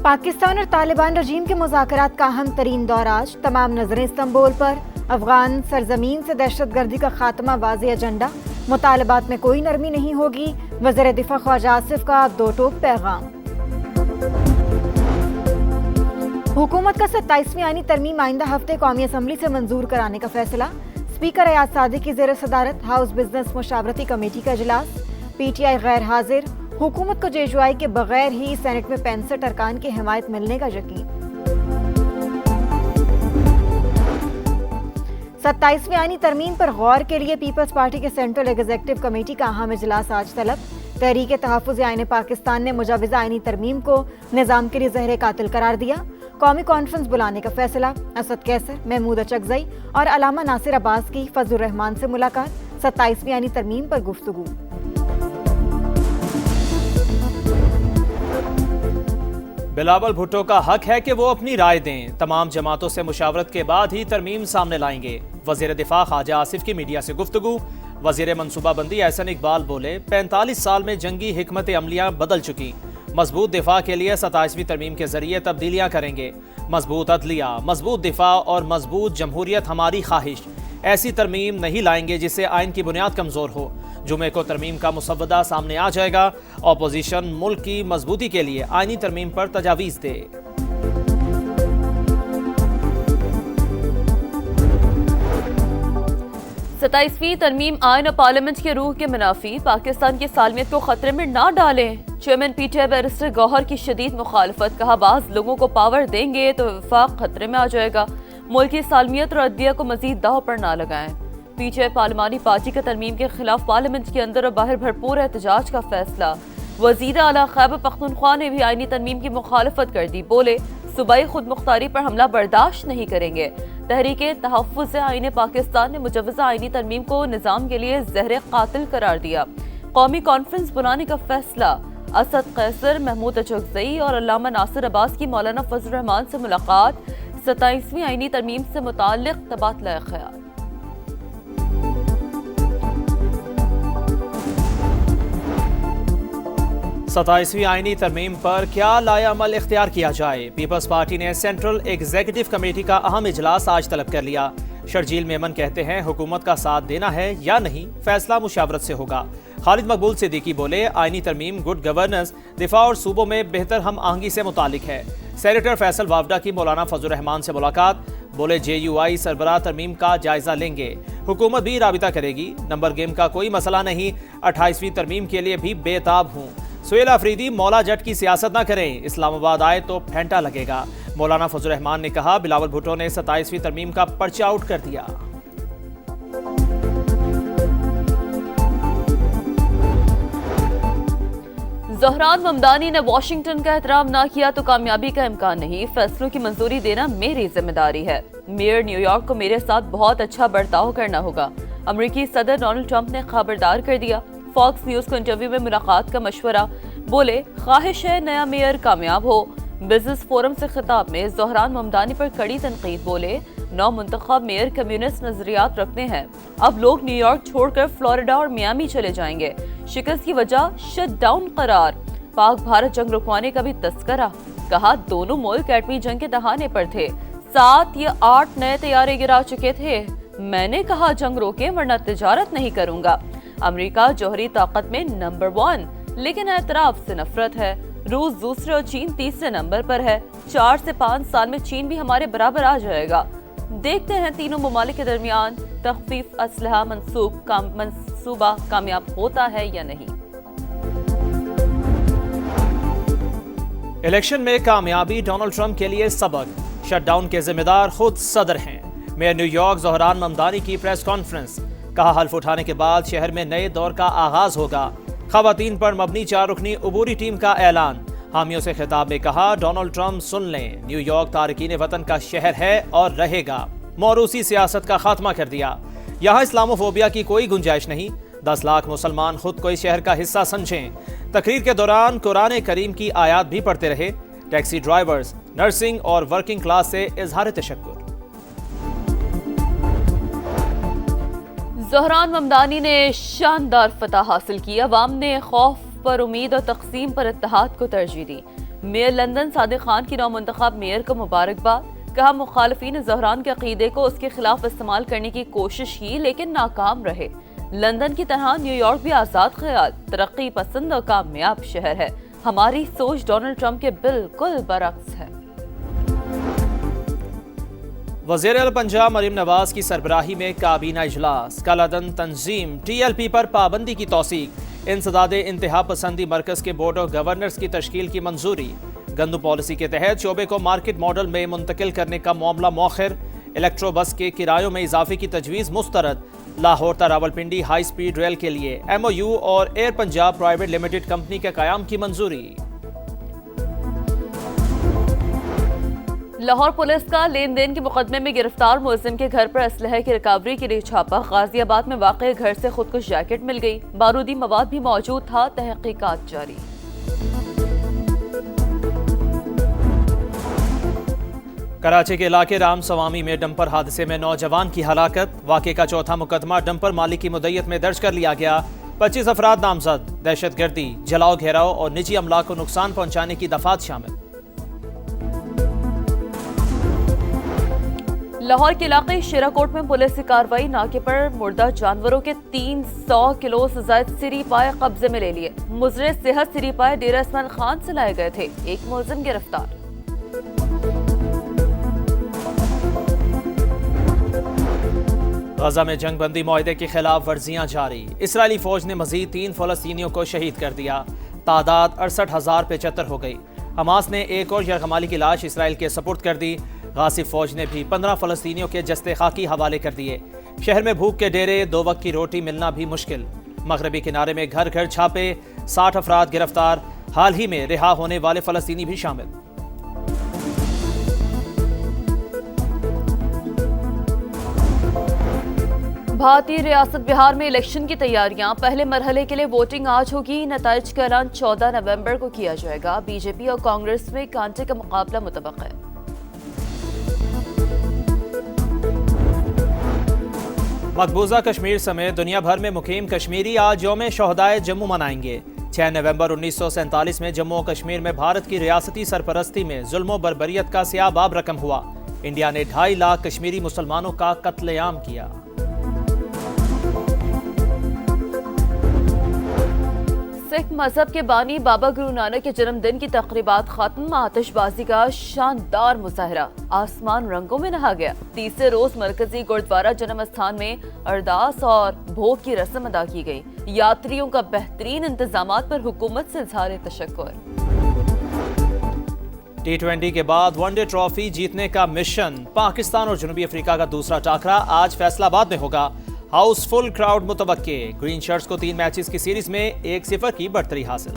پاکستان اور طالبان رجیم کے مذاکرات کا اہم ترین دور آج، تمام نظریں استنبول پر۔ افغان سرزمین سے دہشت گردی کا خاتمہ واضح ایجنڈا، مطالبات میں کوئی نرمی نہیں ہوگی، وزیر دفاع خواجہ آصف کا دو ٹوک پیغام۔ حکومت کا 27ویں آئینی ترمیم آئندہ ہفتے قومی اسمبلی سے منظور کرانے کا فیصلہ، اسپیکر ایاز صادق کی زیر صدارت ہاؤس بزنس مشاورتی کمیٹی کا اجلاس۔ پی ٹی آئی غیر حاضر، حکومت کو JUI کے بغیر ہی سینٹ میں 65 ارکان کی حمایت ملنے کا یقین۔ 27ویں آئینی ترمیم پر غور کے لیے پیپلز پارٹی کے سینٹرل ایگزیکٹو کمیٹی کا اہم اجلاس آج طلب۔ تحریک تحفظ آئین پاکستان نے مجوزہ آئینی ترمیم کو نظام کے لیے زہر قاتل قرار دیا۔ قومی کانفرنس بلانے کا فیصلہ، اسد کیسر، محمود اچکزئی اور علامہ ناصر عباس کی فضل الرحمان سے ملاقات، 27ویں آئینی ترمیم پر گفتگو۔ بلاول بھٹو کا حق ہے کہ وہ اپنی رائے دیں، تمام جماعتوں سے مشاورت کے بعد ہی ترمیم سامنے لائیں گے۔ وزیر دفاع خواجہ آصف کی میڈیا سے گفتگو۔ وزیر منصوبہ بندی احسن اقبال بولے، 45 سال میں جنگی حکمت عملیاں بدل چکی، مضبوط دفاع کے لیے 27ویں ترمیم کے ذریعے تبدیلیاں کریں گے۔ مضبوط عدلیہ، مضبوط دفاع اور مضبوط جمہوریت ہماری خواہش، ایسی ترمیم نہیں لائیں گے جس سے آئین کی بنیاد کمزور ہو۔ جمعے کو ترمیم کا مسودہ سامنے آ جائے گا۔ اپوزیشن ملک کی مضبوطی کے لیے آئینی ترمیم پر تجاویز دے۔ 27ویں ترمیم آئین اور پارلیمنٹ کے روح کے منافی، پاکستان کی سالمیت کو خطرے میں نہ ڈالیں۔ چیئرمین PTI بیرسٹر گوہر کی شدید مخالفت، کہا بعض لوگوں کو پاور دیں گے تو وفاق خطرے میں آ جائے گا، ملک کی سالمیت اور عدلیہ کو مزید داؤ پر نہ لگائیں۔ PTI پارلیمانی پارٹی کا ترمیم کے خلاف پارلیمنٹ کے اندر اور باہر بھرپور احتجاج کا فیصلہ۔ وزیر اعلیٰ خیبر پختونخوا نے بھی آئینی ترمیم کی مخالفت کر دی، بولے صوبائی خود مختاری پر حملہ برداشت نہیں کریں گے۔ تحریک تحفظ آئین پاکستان نے مجوزہ آئینی ترمیم کو نظام کے لیے زہر قاتل قرار دیا۔ قومی کانفرنس بلانے کا فیصلہ، اسد قیصر، محمود اچکزئی اور علامہ ناصر عباس کی مولانا فضل الرحمان سے ملاقات، 27ویں آئینی ترمیم سے متعلق تبادلہ خیال۔ 27ویں آئینی ترمیم پر کیا لائے عمل اختیار کیا جائے؟ پیپلز پارٹی نے سینٹرل ایگزیکٹو کمیٹی کا اہم اجلاس آج طلب کر لیا۔ شرجیل میمن کہتے ہیں حکومت کا ساتھ دینا ہے یا نہیں، فیصلہ مشاورت سے ہوگا۔ خالد مقبول صدیقی بولے آئینی ترمیم گڈ گورننس، دفاع اور صوبوں میں بہتر ہم آہنگی سے متعلق ہے۔ سینیٹر فیصل وافڈا کی مولانا فضل الرحمان سے ملاقات، بولے JUI سربراہ ترمیم کا جائزہ لیں گے، حکومت بھی رابطہ کرے گی، نمبر گیم کا کوئی مسئلہ نہیں، 28ویں ترمیم کے لیے بھی بے تاب ہوں۔ سہیل آفریدی، مولا جٹ کی سیاست نہ کریں، اسلام آباد آئے تو پھینٹا لگے گا۔ مولانا فضل الرحمان نے کہا بلاول بھٹو نے 27ویں ترمیم کا پرچہ آؤٹ کر دیا۔ زہران ممدانی نے واشنگٹن کا احترام نہ کیا تو کامیابی کا امکان نہیں، فیصلوں کی منظوری دینا میری ذمہ داری ہے، میئر نیو یارک کو میرے ساتھ بہت اچھا برتاؤ کرنا ہوگا، امریکی صدر ڈونلڈ ٹرمپ نے خبردار کر دیا۔ فاکس نیوز کو انٹرویو میں ملاقات کا مشورہ، بولے خواہش ہے نیا میئر کامیاب ہو۔ بزنس فورم سے خطاب میں زہران ممدانی پر کڑی تنقید، بولے نو منتخب میئر کمیونسٹ نظریات رکھتے ہیں، اب لوگ نیو یارک چھوڑ کر فلوریڈا اور میامی چلے جائیں گے، شکست کی وجہ شٹ ڈاؤن قرار، پاک بھارت جنگ رکوانے کا بھی تذکرہ، کہا دونوں ملک ایٹمی جنگ کے دہانے پر تھے، 7 یا 8 نئے طیارے گرا چکے تھے، میں نے کہا جنگ روکیں ورنہ تجارت نہیں کروں گا۔ امریکہ جوہری طاقت میں نمبر 1 لیکن اعتراف سے نفرت ہے، روس دوسرے اور چین تیسرے نمبر پر ہے، 4 سے 5 سال میں چین بھی ہمارے برابر آ جائے گا۔ دیکھتے ہیں تینوں ممالک کے درمیان تخفیف اسلحہ منصوبہ کامیاب ہوتا ہے یا نہیں۔ الیکشن میں کامیابی ڈونلڈ ٹرمپ کے لیے سبق، شٹ ڈاؤن کے ذمہ دار خود صدر ہیں۔ Mayor new York Dhahran Mamdani کی پریس کانفرنس، کہا حلف اٹھانے کے بعد شہر میں نئے دور کا آغاز ہوگا، خواتین پر مبنی 4 رکنی عبوری ٹیم کا اعلان، حامیوں سے خطاب میں کہا ڈونلڈ ٹرمپ سن لیں، نیو یارک تارکین وطن کا شہر ہے اور رہے گا، موروثی سیاست کا خاتمہ کر دیا، یہاں اسلاموفوبیا کی کوئی گنجائش نہیں، 10 لاکھ مسلمان خود کو اس شہر کا حصہ سمجھیں۔ تقریر کے دوران قرآن کریم کی آیات بھی پڑھتے رہے، ٹیکسی ڈرائیورز، نرسنگ اور ورکنگ کلاس سے اظہار تشکر۔ زہران ممدانی نے شاندار فتح حاصل کی، عوام نے خوف پر امید اور تقسیم پر اتحاد کو ترجیح دی، میئر لندن صادق خان کی نو منتخب میئر کو مبارکباد، کہا مخالفین زہران کے عقیدے کو اس کے خلاف استعمال کرنے کی کوشش کی لیکن ناکام رہے۔ لندن کی طرح نیو یارک بھی آزاد خیال، ترقی پسند اور کامیاب شہر ہے، ہماری سوچ ڈونلڈ ٹرمپ کے بالکل برعکس ہے۔ وزیر اعلی پنجاب مریم نواز کی سربراہی میں کابینہ اجلاس، کالعدن تنظیم ٹی ایل پی پر پابندی کی توثیق، انسداد انتہا پسندی مرکز کے بورڈ آف گورنرز کی تشکیل کی منظوری، گندم پالیسی کے تحت شعبے کو مارکیٹ ماڈل میں منتقل کرنے کا معاملہ مؤخر، الیکٹرو بس کے کرایوں میں اضافے کی تجویز مسترد، لاہور تا راولپنڈی ہائی سپیڈ ریل کے لیے ایم او یو اور air Punjab private limited company کے قیام کی منظوری۔ لاہور پولیس کا لین دین کے مقدمے میں گرفتار ملزم کے گھر پر اسلحے کی ریکوری کے لیے چھاپا، غازی آباد میں واقع گھر سے خودکش جیکٹ مل گئی، بارودی مواد بھی موجود تھا، تحقیقات جاری۔ کراچی کے علاقے رام سوامی میں ڈمپر حادثے میں نوجوان کی ہلاکت، واقعے کا چوتھا مقدمہ ڈمپر مالک کی مدعیت میں درج کر لیا گیا، 25 افراد نامزد، دہشت گردی، جلاؤ گھیراؤ اور نجی املاک کو نقصان پہنچانے کی دفعات شامل۔ لاہور کے علاقے شیراکوٹ میں پولیس کی کارروائی، ناکے پر مردہ جانوروں کے 300 کلو سے زائد سری پائے قبضے میں لے لیے، مضر صحت سری پائے ڈیرہ اسماعیل خان سے لائے گئے تھے، ایک ملزم گرفتار۔ غزہ میں جنگ بندی معاہدے کی خلاف ورزیاں جاری، اسرائیلی فوج نے مزید 3 فلسطینیوں کو شہید کر دیا، تعداد 68,075 ہو گئی۔ حماس نے ایک اور یرغمالی کی لاش اسرائیل کے سپرد کر دی، غاصب فوج نے بھی 15 فلسطینیوں کے جسد خاکی حوالے کر دیے۔ شہر میں بھوک کے ڈیرے، 2 وقت کی روٹی ملنا بھی مشکل، مغربی کنارے میں گھر گھر چھاپے، 60 افراد گرفتار، حال ہی میں رہا ہونے والے فلسطینی بھی شامل۔ بھارتی ریاست بہار میں الیکشن کی تیاریاں، پہلے مرحلے کے لیے ووٹنگ آج ہوگی، نتائج کا اعلان 14 نومبر کو کیا جائے گا، بی جے پی اور کانگریس میں کانٹے کا مقابلہ متوقع ہے۔ مقبوضہ کشمیر سمیت دنیا بھر میں مقیم کشمیری آج یوم شہدائے جموں منائیں گے۔ 6 نومبر 1947 میں جموں و کشمیر میں بھارت کی ریاستی سرپرستی میں ظلم و بربریت کا سیاہ باب رقم ہوا، انڈیا نے 2.5 لاکھ کشمیری مسلمانوں کا قتل عام کیا۔ سکھ مذہب کے بانی بابا گرو نانک کے جنم دن کی تقریبات ختم، آتش بازی کا شاندار مظاہرہ، آسمان رنگوں میں نہا گیا۔ تیسرے روز مرکزی گردوارہ جنم استھان میں ارداس اور بھوگ کی رسم ادا کی گئی، یاتریوں کا بہترین انتظامات پر حکومت سے اظہار تشکر۔ T20 کے بعد ون ڈے ٹرافی جیتنے کا مشن، پاکستان اور جنوبی افریقہ کا دوسرا ٹاکرا آج فیصل آباد میں ہوگا، ہاؤس فل کراؤڈ متوقع، گرین شرٹس کو 3 میچز کی سیریز میں 1-0 کی برتری حاصل۔